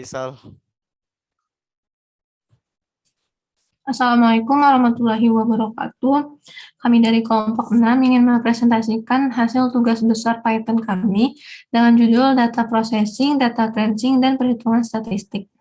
Misal, Assalamualaikum warahmatullahi wabarakatuh. Kami dari kelompok 6 ingin mempresentasikan hasil tugas besar Python kami dengan judul Data Processing, Data Cleansing, dan Perhitungan Statistik.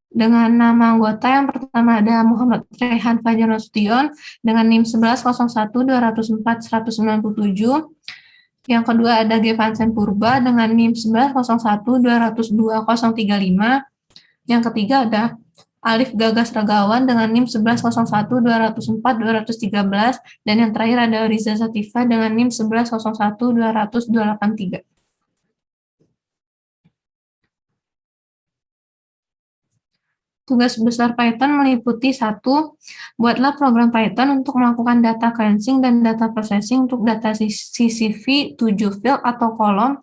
Dengan nama anggota yang pertama ada Muhammad Rehan Fajar Nasution dengan NIM 1101204197. Yang kedua ada G. Vansen Purba dengan NIM 1101202035. Yang ketiga ada Alif Gagas Ragawan dengan NIM 1101204213, dan yang terakhir ada Riza Sativa dengan NIM 1101200283. Tugas besar Python meliputi 1. Buatlah program Python untuk melakukan data cleansing dan data processing untuk data CSV 7 field atau kolom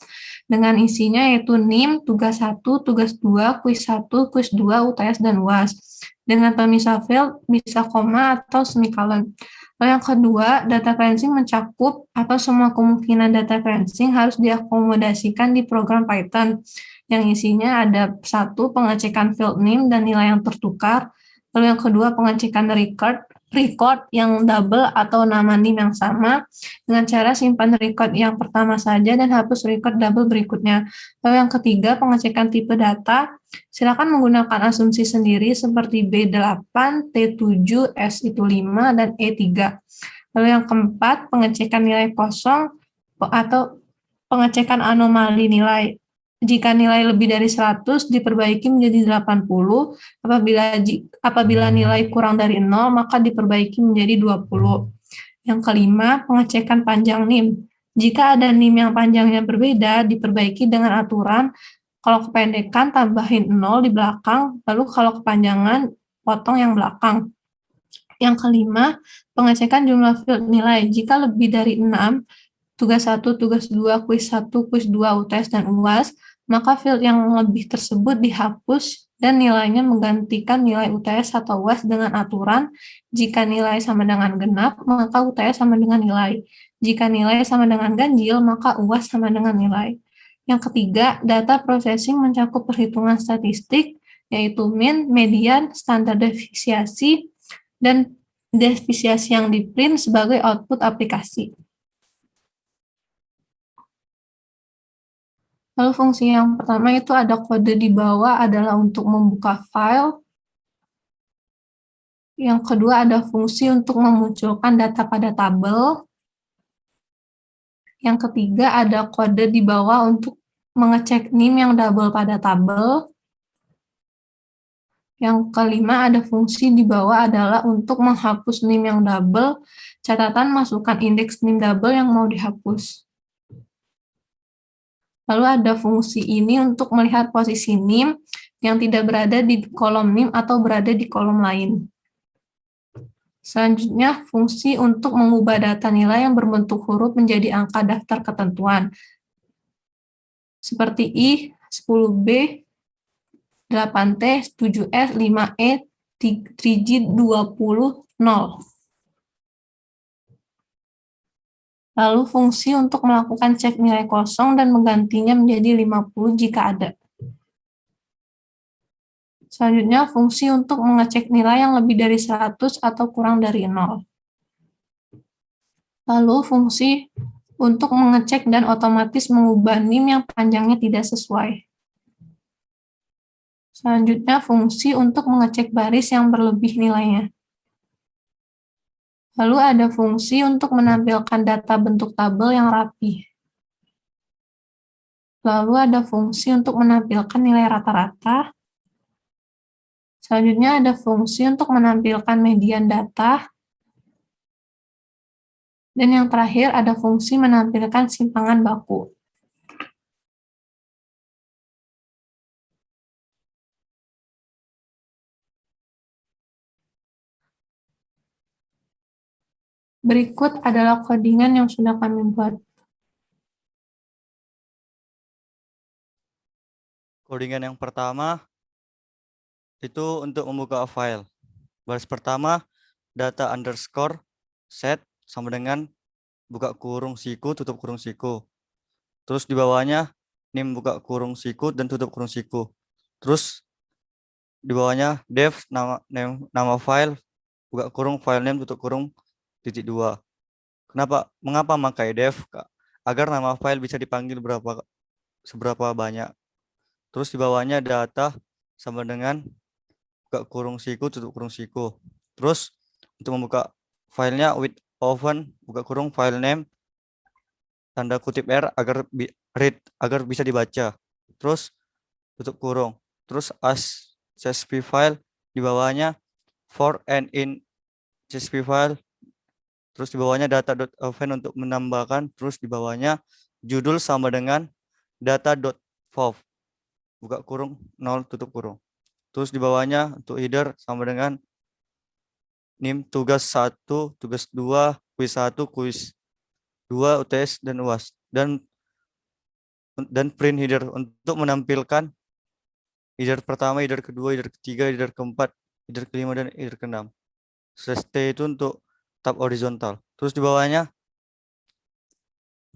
dengan isinya yaitu NIM, tugas 1, tugas 2, kuis 1, kuis 2, UTS, dan UAS. Dengan pemisah field bisa koma atau semikolon. Lalu yang kedua, data cleansing mencakup atau semua kemungkinan data cleansing harus diakomodasikan di program Python yang isinya ada 1. Pengecekan field name dan nilai yang tertukar. Lalu yang kedua, pengecekan record yang double atau nama NIM yang sama dengan cara simpan record yang pertama saja dan hapus record double berikutnya. Lalu yang ketiga, pengecekan tipe data. Silakan menggunakan asumsi sendiri seperti B8, T7, S itu 5, dan E3. Lalu yang keempat, pengecekan nilai kosong atau pengecekan anomali nilai. Jika nilai lebih dari 100 diperbaiki menjadi 80, apabila nilai kurang dari 0 maka diperbaiki menjadi 20. Yang kelima, pengecekan panjang NIM. Jika ada NIM yang panjangnya berbeda, diperbaiki dengan aturan kalau kependekan tambahin 0 di belakang, lalu kalau kepanjangan potong yang belakang. Yang kelima, pengecekan jumlah field nilai. Jika lebih dari 6, tugas 1, tugas 2, kuis 1, kuis 2, UTS, dan UAS, maka field yang lebih tersebut dihapus dan nilainya menggantikan nilai UTS atau UAS dengan aturan jika nilai sama dengan genap, maka UTS sama dengan nilai. Jika nilai sama dengan ganjil, maka UAS sama dengan nilai. Yang ketiga, data processing mencakup perhitungan statistik, yaitu mean, median, standar defisiasi, dan defisiasi yang di-print sebagai output aplikasi. Lalu fungsi yang pertama itu ada kode di bawah adalah untuk membuka file. Yang kedua ada fungsi untuk memunculkan data pada tabel. Yang ketiga ada kode di bawah untuk mengecek NIM yang double pada tabel. Yang kelima ada fungsi di bawah adalah untuk menghapus NIM yang double. Catatan masukkan indeks NIM double yang mau dihapus. Lalu ada fungsi ini untuk melihat posisi NIM yang tidak berada di kolom NIM atau berada di kolom lain. Selanjutnya, fungsi untuk mengubah data nilai yang berbentuk huruf menjadi angka daftar ketentuan. Seperti I, 10B, 8T, 7S, 5E, 3G, 20, 0. Lalu fungsi untuk melakukan cek nilai kosong dan menggantinya menjadi 50 jika ada. Selanjutnya, fungsi untuk mengecek nilai yang lebih dari 100 atau kurang dari 0. Lalu, fungsi untuk mengecek dan otomatis mengubah NIM yang panjangnya tidak sesuai. Selanjutnya, fungsi untuk mengecek baris yang berlebih nilainya. Lalu ada fungsi untuk menampilkan data bentuk tabel yang rapi. Lalu ada fungsi untuk menampilkan nilai rata-rata. Selanjutnya ada fungsi untuk menampilkan median data. Dan yang terakhir ada fungsi menampilkan simpangan baku. Berikut adalah codingan yang sudah kami buat. codingan yang pertama itu untuk membuka file. Baris pertama, data underscore set sama dengan buka kurung siku, tutup kurung siku. Terus di bawahnya nim buka kurung siku dan tutup kurung siku. Terus di bawahnya dev nama file buka kurung file name tutup kurung .2. Mengapa pakai dev? Agar nama file bisa dipanggil seberapa banyak. Terus di bawahnya data sama dengan buka kurung siku tutup kurung siku. Terus untuk membuka filenya with open buka kurung file name tanda kutip R read agar bisa dibaca. Terus tutup kurung. Terus as CSV file di bawahnya for and in CSV file. Terus di bawahnya data.open untuk menambahkan. Terus di bawahnya judul sama dengan data.pov buka kurung 0 tutup kurung. Terus di bawahnya untuk header sama dengan nim tugas 1, tugas 2, kuis 1, kuis 2, UTS dan UAS dan print header untuk menampilkan header pertama, header kedua, header ketiga, header keempat, header kelima dan header keenam. Slash T itu untuk tab horizontal. Terus di bawahnya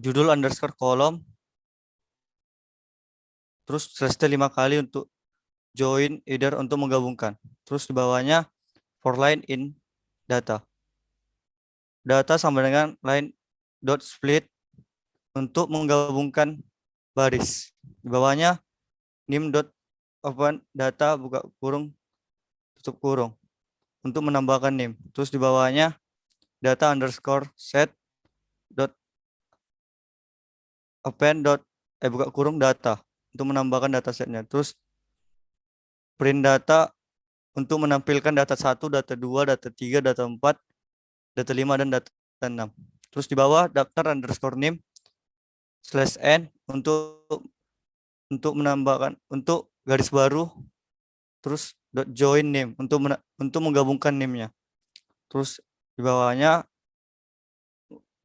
judul underscore kolom. Terus slash T 5 kali untuk join header untuk menggabungkan. Terus di bawahnya for line in data. Data sama dengan line dot split untuk menggabungkan baris. Di bawahnya nim dot open data buka kurung tutup kurung untuk menambahkan nim. Terus di bawahnya data underscore set dot open dot buka kurung data untuk menambahkan datasetnya. Terus print data untuk menampilkan data 1, data 2, data 3, data 4, data 5 dan data 6. Terus di bawah daftar underscore name slash n untuk menambahkan untuk garis baru. Terus dot join name untuk menggabungkan name-nya. Terus di bawahnya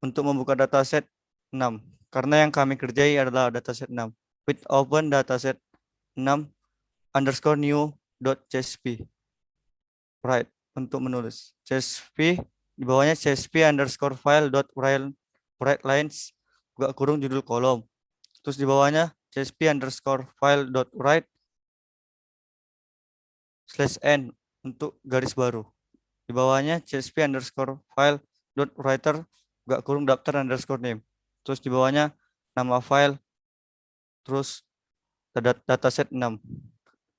untuk membuka dataset 6 karena yang kami kerjai adalah dataset 6 with open dataset 6 underscore new dot csv right untuk menulis csv di bawahnya csv underscore file dot write lines buka kurung judul kolom. Terus di bawahnya csv underscore file dot write slash n untuk garis baru. Di bawahnya csv underscore file dot writer buka kurung daftar underscore name. Terus di bawahnya nama file, terus dataset 6.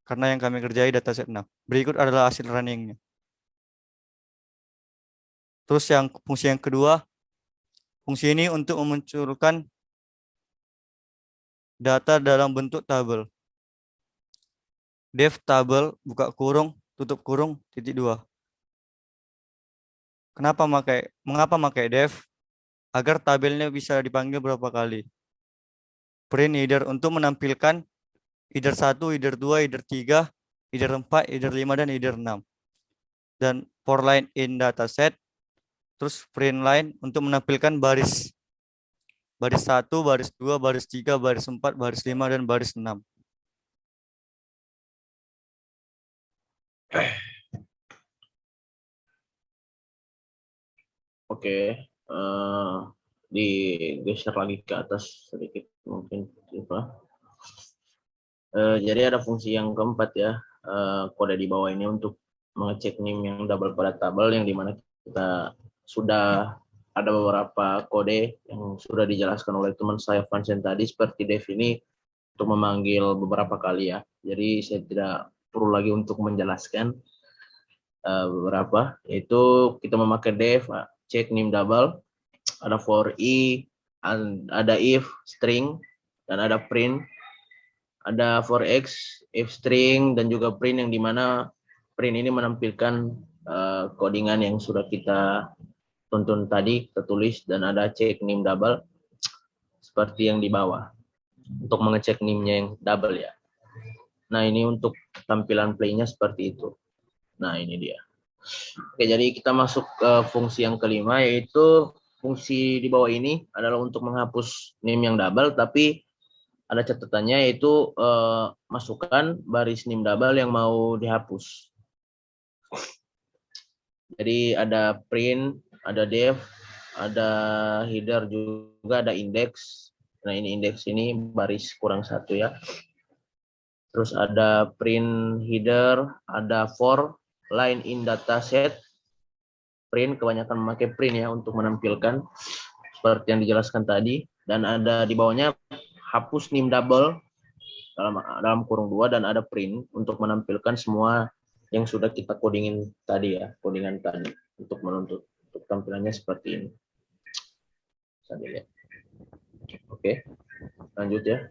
Karena yang kami kerjai dataset 6. Berikut adalah hasil runningnya. Terus fungsi yang kedua, fungsi ini untuk memunculkan data dalam bentuk tabel. Dev tabel buka kurung tutup kurung .2. Mengapa pakai dev? Agar tabelnya bisa dipanggil berapa kali. Print header untuk menampilkan header 1, header 2, header 3, header 4, header 5 dan header 6. Dan for line in dataset, terus print line untuk menampilkan baris 1, baris 2, baris 3, baris 4, baris 5 dan baris 6. Oke, digeser lagi ke atas sedikit mungkin. Jadi ada fungsi yang keempat ya, kode di bawah ini untuk mengecek NIM yang double pada tabel, yang dimana kita sudah ada beberapa kode yang sudah dijelaskan oleh teman saya Vincent tadi, seperti dev ini untuk memanggil beberapa kali ya. Jadi saya tidak perlu lagi untuk menjelaskan beberapa, yaitu kita memakai dev, cek NIM double, ada for i, ada if string, dan ada print, ada for x, if string, dan juga print, yang dimana print ini menampilkan codingan yang sudah kita tonton tadi, kita tulis, dan ada cek NIM double seperti yang di bawah untuk mengecek NIM-nya yang double ya. Nah, ini untuk tampilan play-nya seperti itu. Nah, ini dia. Oke, jadi kita masuk ke fungsi yang kelima, yaitu fungsi di bawah ini adalah untuk menghapus NIM yang double, tapi ada catatannya, yaitu masukkan baris NIM double yang mau dihapus. Jadi ada print, ada def, ada header juga, ada index, Nah, ini indeks ini baris kurang 1 ya. Terus ada print header, ada for line in dataset. Print kebanyakan memakai print ya untuk menampilkan seperti yang dijelaskan tadi, dan ada di bawahnya hapus nim double dalam kurung 2, dan ada print untuk menampilkan semua yang sudah kita codingin tadi ya, codingan tadi untuk menuntut untuk tampilannya seperti ini. Bisa dilihat. Oke, lanjut ya.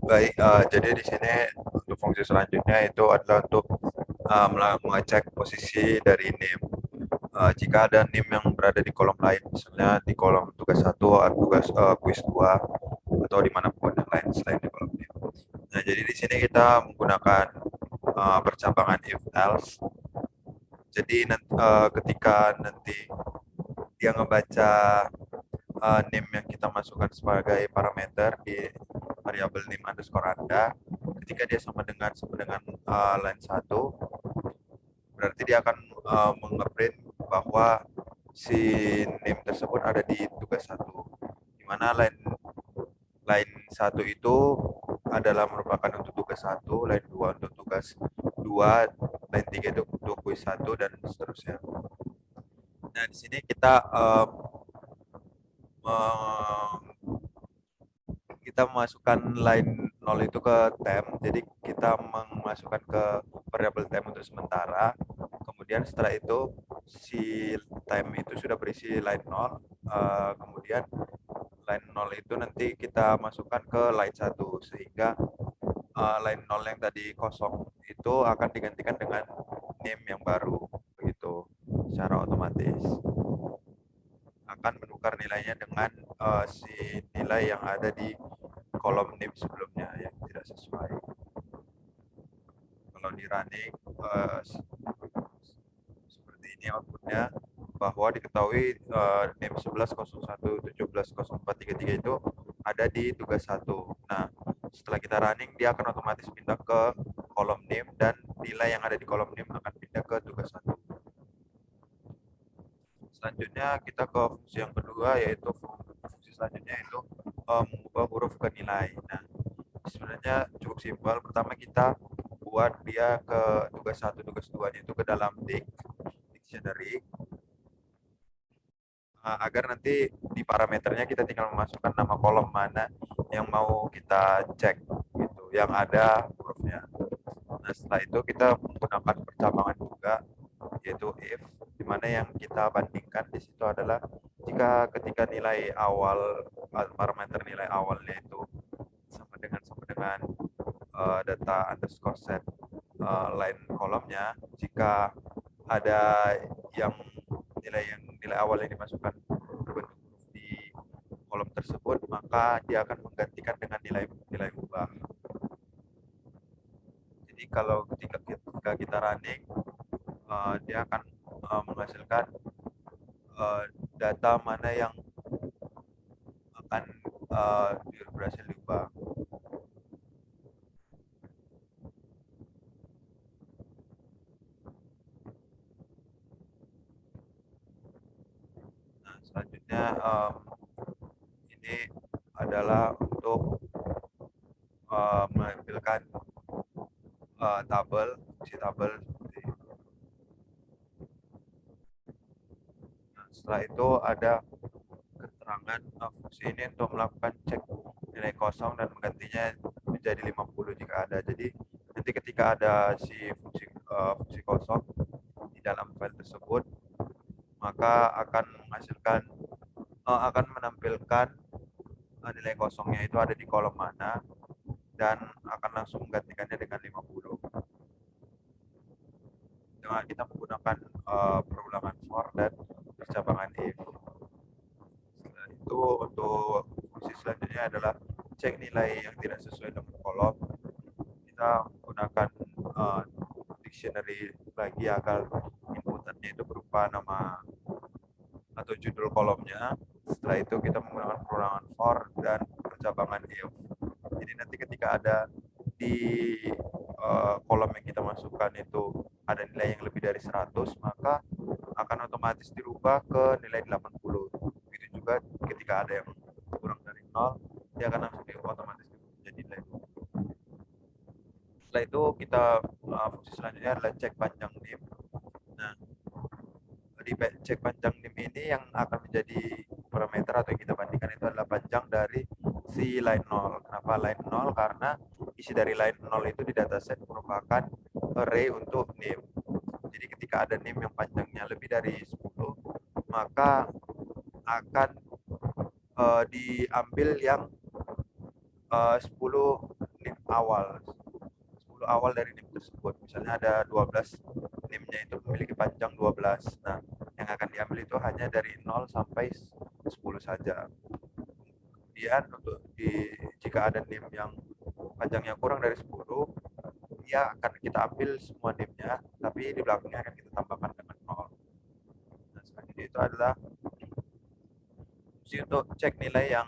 Baik, jadi di sini untuk fungsi selanjutnya itu adalah untuk mengecek posisi dari NIM. Jika ada NIM yang berada di kolom lain, misalnya di kolom tugas 1 atau tugas kuis 2 atau dimanapun yang lain selain di kolom NIM. Nah, jadi di sini kita menggunakan percabangan if else. Jadi ketika nanti dia ngebaca NIM yang kita masukkan sebagai parameter di variabel NIM underscore Anda, ketika dia sama dengan line 1, berarti dia akan mengeprint bahwa si NIM tersebut ada di tugas 1, di mana line 1 itu adalah merupakan untuk tugas 1, line 2 untuk tugas 2, line 3 itu untuk kuis 1, dan seterusnya. Nah, di sini kita kita memasukkan line 0 itu ke temp, jadi kita memasukkan ke variabel temp untuk sementara. Kemudian setelah itu si temp itu sudah berisi line 0, kemudian line 0 itu nanti kita masukkan ke line 1, sehingga line 0 yang tadi kosong itu akan digantikan dengan name yang baru, begitu secara otomatis akan menukar nilainya dengan si nilai yang ada di kolom name sebelumnya yang tidak sesuai. Kalau di running seperti ini outputnya, bahwa diketahui name 1101170433 itu ada di tugas 1. Nah, setelah kita running, dia akan otomatis pindah ke kolom name, dan nilai yang ada di kolom name akan pindah ke tugas 1. Selanjutnya kita ke fungsi yang kedua, yaitu fungsi selanjutnya itu mengubah huruf ke nilai. Nah, sebenarnya cukup simpel. Pertama kita buat dia ke tugas 1, tugas 2 itu ke dalam dictionary, agar nanti di parameternya kita tinggal memasukkan nama kolom mana yang mau kita cek, gitu, yang ada hurufnya. Nah, setelah itu kita menggunakan percabangan juga, yaitu if, di mana yang kita bandingkan di situ adalah jika ketika nilai awal, parameter nilai awalnya itu sama dengan data underscore set line kolomnya, jika ada yang nilai awal yang dimasukkan berbentuk huruf di kolom tersebut, maka dia akan menggantikan dengan nilai ubah. Jadi kalau ketika kita running, dia akan menghasilkan data mana yang akan berhasil diubah. Nah, selanjutnya ini adalah untuk menampilkan fungsi tabel seperti itu. Nah, setelah itu ada keterangan fungsi ini untuk melakukan cek nilai kosong dan menggantinya menjadi 50 jika ada. Jadi nanti ketika ada si fungsi kosong di dalam file tersebut, maka akan menampilkan nilai kosongnya itu ada di kolom mana, dan akan langsung menggantikannya dengan 50. Dengan kita menggunakan perulangan for dan percabangan if. Setelah itu untuk fungsi selanjutnya adalah cek nilai yang tidak sesuai dengan kolom. Kita menggunakan dictionary lagi agar inputannya itu berupa nama atau judul kolomnya. Setelah itu kita menggunakan perulangan for dan percabangan if. Jadi nanti ketika ada di kolom yang kita masukkan itu ada nilai yang lebih dari 100, maka akan otomatis dirubah ke nilai 80. Begitu juga ketika ada yang 0, dia akan langsung otomatis jadi nilai 2. Setelah itu kita fungsi selanjutnya adalah cek panjang NIM. Nah, di cek panjang NIM ini yang akan menjadi parameter atau yang kita bandingkan itu adalah panjang dari si line 0. Kenapa line 0? Karena isi dari line 0 itu di dataset merupakan array untuk NIM. Jadi ketika ada NIM yang panjangnya lebih dari 10, maka akan diambil yang 10 NIM awal. 10 awal dari NIM tersebut. Misalnya ada 12, NIM-nya itu memiliki panjang 12. Nah, yang akan diambil itu hanya dari 0 sampai 10 saja. Kemudian untuk jika ada NIM yang panjangnya kurang dari 10, dia akan kita ambil semua NIM-nya, tapi di belakangnya akan kita tambahkan dengan 0. Nah, selanjutnya itu adalah fungsi untuk cek nilai yang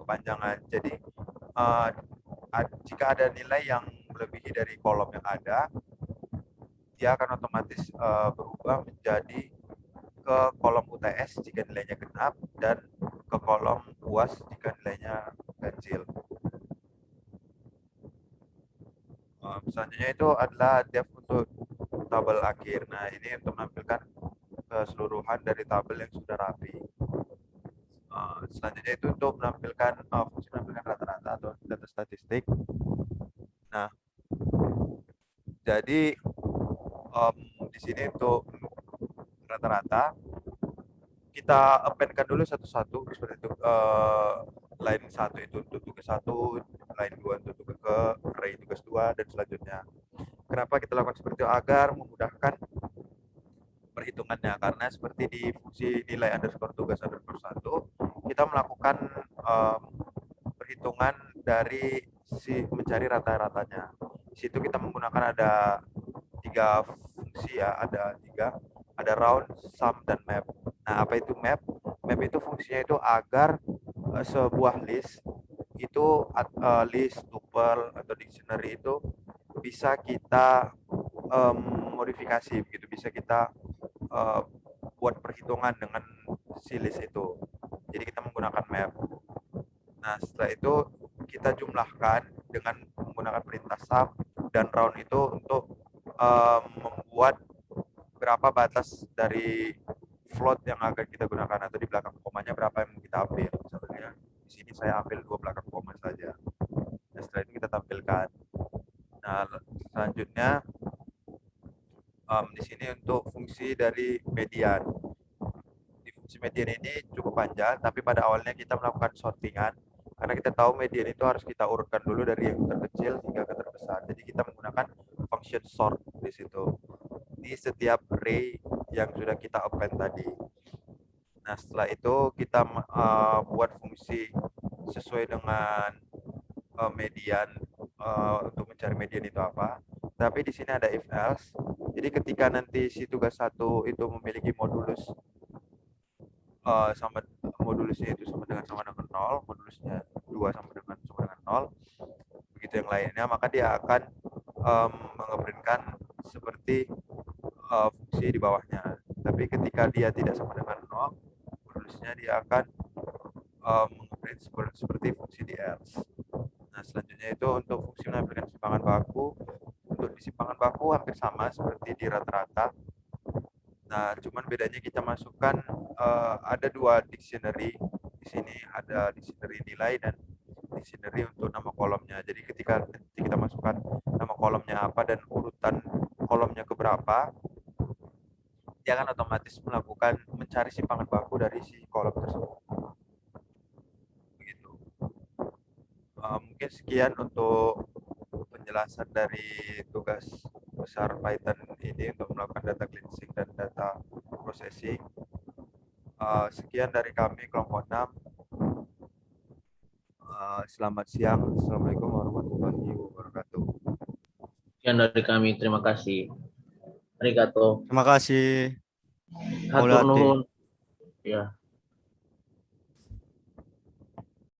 kepanjangan. Jadi jika ada nilai yang melebihi dari kolom yang ada, dia akan otomatis berubah menjadi ke kolom UTS jika nilainya genap dan ke kolom UAS jika nilainya ganjil. Selanjutnya itu adalah def untuk tabel akhir. Nah, ini untuk menampilkan keseluruhan dari tabel yang sudah rapi. Selanjutnya itu untuk menampilkan fungsi menampilkan rata-rata atau data statistik. Nah, jadi di sini untuk rata-rata kita append-kan dulu satu-satu seperti itu. Line 1 itu untuk tugas 1, line 2 untuk tugas ke array tugas 2 dan selanjutnya. Kenapa kita lakukan seperti itu? Agar memudahkan perhitungannya, karena seperti di fungsi nilai underscore tugas underscore 1, kita melakukan perhitungan dari si mencari rata-ratanya. Di situ kita menggunakan ada 3 fungsi ya, ada round, sum, dan map. Nah, apa itu map? Map itu fungsinya itu agar sebuah list itu list, tuple atau dictionary itu bisa kita modifikasi begitu, bisa kita buat perhitungan dengan si list itu. Jadi kita menggunakan map. Nah, setelah itu kita jumlahkan dengan menggunakan perintah sum dan round itu untuk membuat berapa batas dari float yang akan kita gunakan, atau di belakang komanya berapa yang kita ambil. Misalnya di sini saya ambil 2 belakang koma saja. Nah, setelah itu kita tampilkan. Nah, selanjutnya di sini untuk fungsi dari median. Di fungsi median ini cukup panjang, tapi pada awalnya kita melakukan sortingan karena kita tahu median itu harus kita urutkan dulu dari yang terkecil hingga ke terbesar. Jadi kita menggunakan function sort di situ di setiap array yang sudah kita append tadi. Nah, setelah itu kita buat fungsi sesuai dengan median untuk mencari median itu apa. Tapi di sini ada if else. Jadi ketika nanti si tugas 1 itu memiliki modulusnya itu sama dengan 0, modulusnya 2 sama dengan 0, begitu yang lainnya, maka dia akan mengeprintkan seperti fungsi di bawahnya. Tapi ketika dia tidak sama dengan 0, modulusnya dia akan mengeprint seperti fungsi di else. Nah, selanjutnya itu untuk fungsi menampilkan simpangan baku. Untuk di simpangan baku hampir sama seperti di rata-rata. Nah, cuman bedanya kita masukkan ada 2 dictionary. Di sini ada dictionary nilai dan dictionary untuk nama kolomnya. Jadi ketika kita masukkan nama kolomnya apa dan urutan kolomnya keberapa, dia akan otomatis melakukan mencari simpangan baku dari si kolom tersebut. Begitu. Mungkin sekian untuk penjelasan dari tugas besar Python ini untuk melakukan data cleansing dan data processing. Sekian dari kami kelompok 6. Selamat siang. Assalamualaikum warahmatullahi wabarakatuh. Sekian dari kami, terima kasih. Arigato. Terima kasih. Hatur nuhun. Ya.